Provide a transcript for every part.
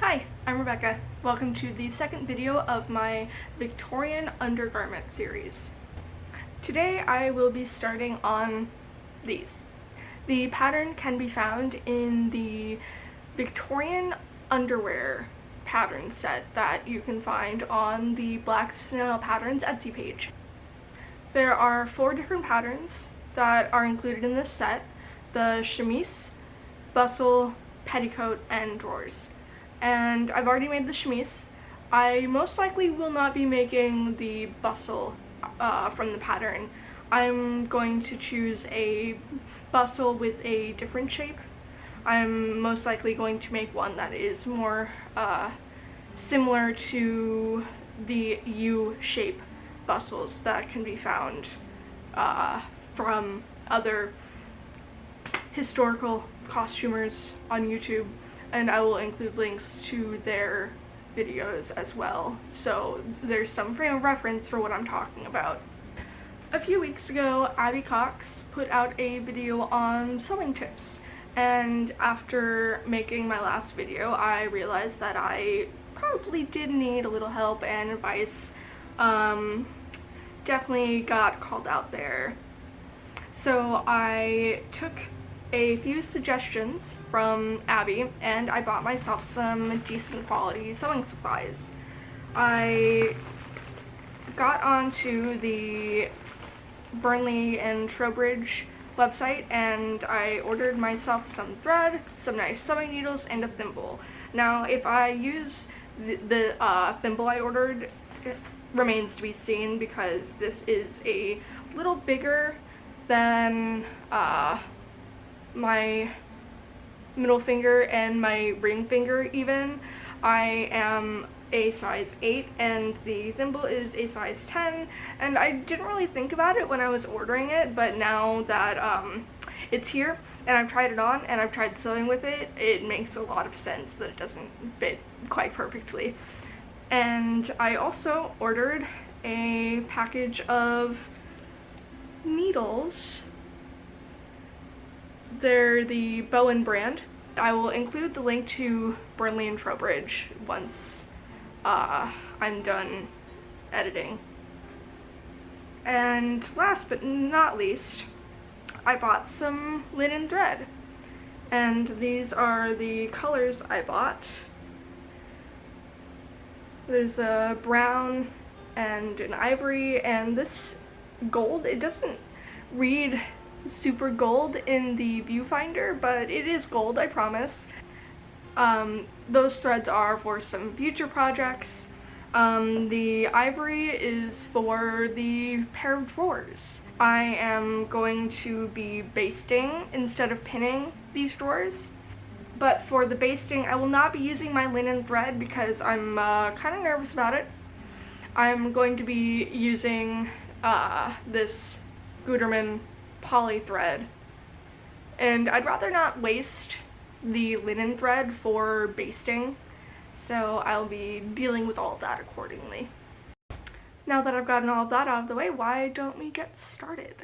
Hi, I'm Rebecca. Welcome to the second video of my Victorian undergarment series. Today I will be starting on these. The pattern can be found in the Victorian underwear pattern set that you can find on the Black Snail Patterns Etsy page. There are 4 different patterns that are included in this set: the chemise, bustle, petticoat, and drawers. And I've already made the chemise. I most likely will not be making the bustle from the pattern. I'm going to choose a bustle with a different shape. I'm most likely going to make one that is more similar to the U-shape bustles that can be found from other historical costumers on YouTube, and I will include links to their videos as well, so there's some frame of reference for what I'm talking about. A few weeks ago, Abby Cox put out a video on sewing tips, and after making my last video, I realized that I probably did need a little help and advice. Definitely got called out there. So I took a few suggestions from Abby and I bought myself some decent quality sewing supplies. I got onto the Burnley and Trowbridge website and I ordered myself some thread, some nice sewing needles, and a thimble. Now, if I use the thimble I ordered, it remains to be seen because this is a little bigger than my middle finger and my ring finger even. I am a size 8 and the thimble is a size 10, and I didn't really think about it when I was ordering it, but now that it's here and I've tried it on and I've tried sewing with it, it makes a lot of sense that it doesn't fit quite perfectly. And I also ordered a package of needles. They're the Bowen brand. I will include the link to Burnley and Trowbridge once I'm done editing. And last but not least, I bought some linen thread. And these are the colors I bought. There's a brown and an ivory, and this gold, it doesn't read super gold in the viewfinder, but it is gold, I promise. Those threads are for some future projects. The ivory is for the pair of drawers. I am going to be basting instead of pinning these drawers. But for the basting, I will not be using my linen thread because I'm kind of nervous about it. I'm going to be using this Gutermann poly thread, and I'd rather not waste the linen thread for basting, so I'll be dealing with all of that accordingly. Now that I've gotten all of that out of the way, why don't we get started?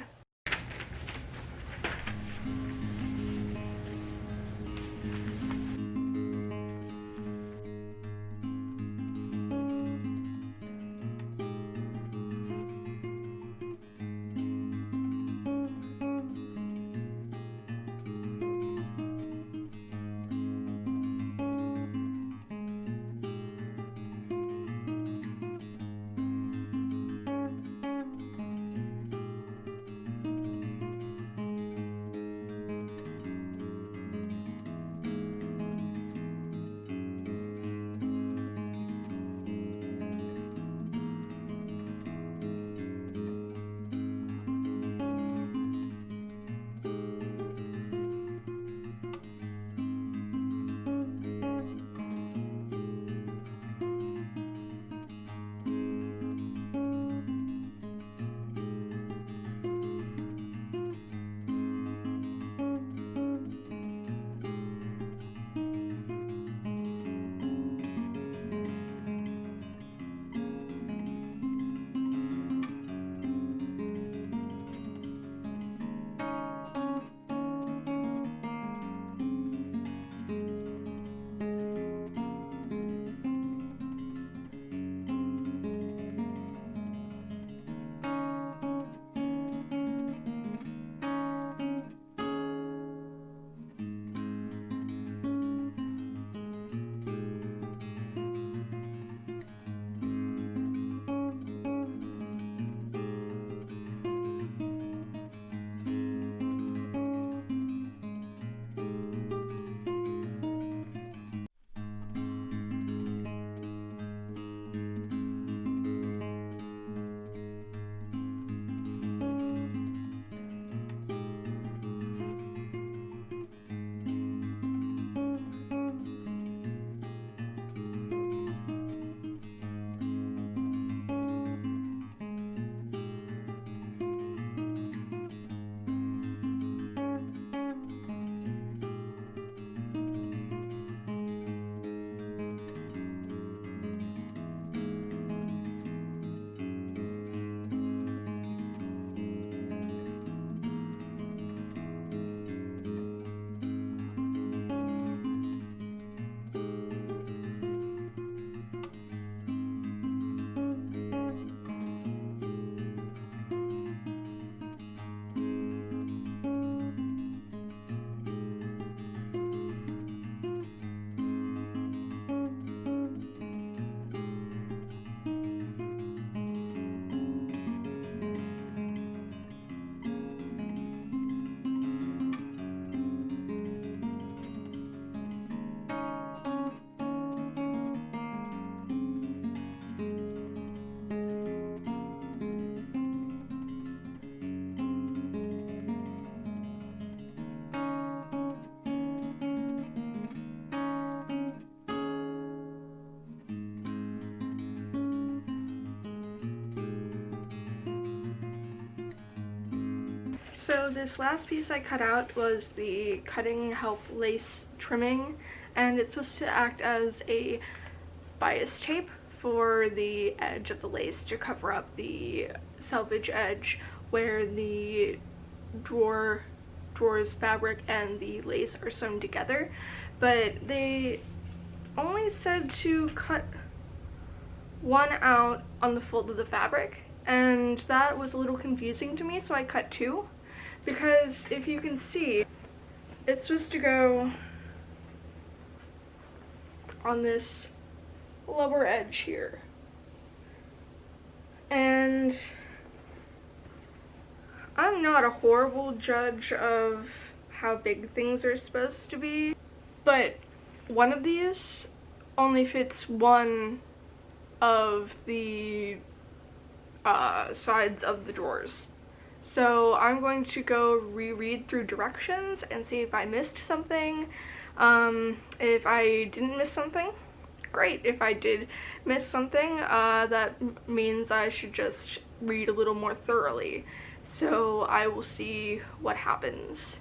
So this last piece I cut out was the cutting help lace trimming, and it's supposed to act as a bias tape for the edge of the lace to cover up the selvage edge where the drawer's fabric and the lace are sewn together. But they only said to cut one out on the fold of the fabric, and that was a little confusing to me, so I cut two. Because if you can see, it's supposed to go on this lower edge here. And I'm not a horrible judge of how big things are supposed to be, but one of these only fits one of the sides of the drawers. So I'm going to go reread through directions and see if I missed something. If I didn't miss something, great. If I did miss something, that means I should just read a little more thoroughly. So I will see what happens.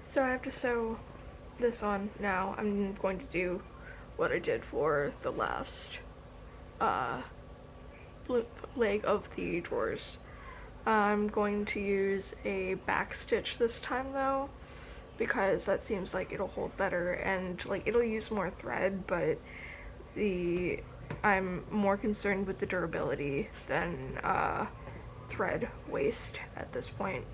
So I have to sew this on now. I'm going to do what I did for the last leg of the drawers. I'm going to use a back stitch this time though, because that seems like it'll hold better and like it'll use more thread, but I'm more concerned with the durability than thread waste at this point.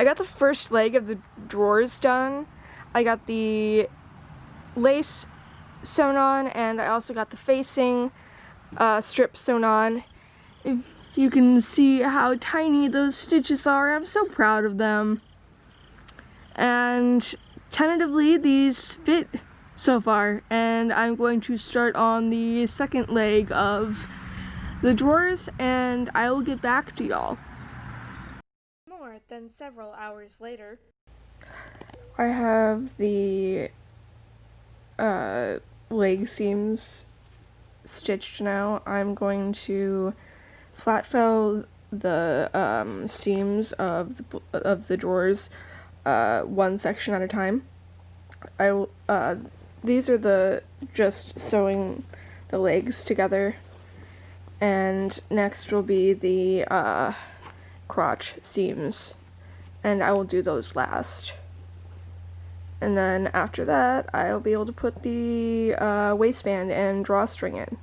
I got the first leg of the drawers done. I got the lace sewn on, and I also got the facing strip sewn on. If you can see how tiny those stitches are, I'm so proud of them. And tentatively these fit so far, and I'm going to start on the second leg of the drawers, and I will get back to y'all. More than several hours later, I have the leg seams stitched now. I'm going to flat fell the seams of the drawers one section at a time. These are just sewing the legs together, and next will be the crotch seams, and I will do those last. And then after that, I'll be able to put the waistband and drawstring in.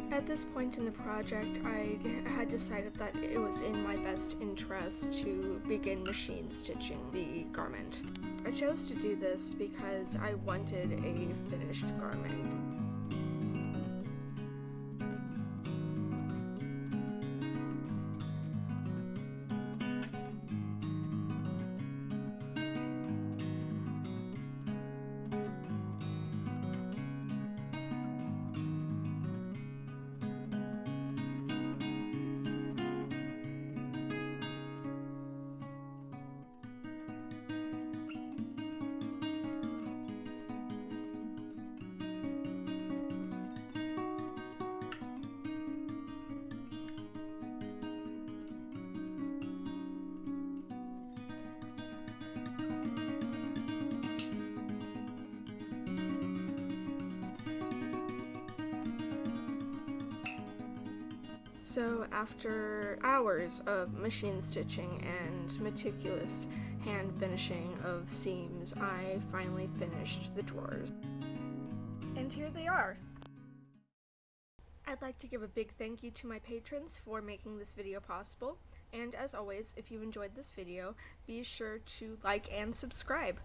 At this point in the project, I had decided that it was in my best interest to begin machine stitching the garment. I chose to do this because I wanted a finished garment. So after hours of machine stitching and meticulous hand finishing of seams, I finally finished the drawers. And here they are! I'd like to give a big thank you to my patrons for making this video possible, and as always, if you enjoyed this video, be sure to like and subscribe.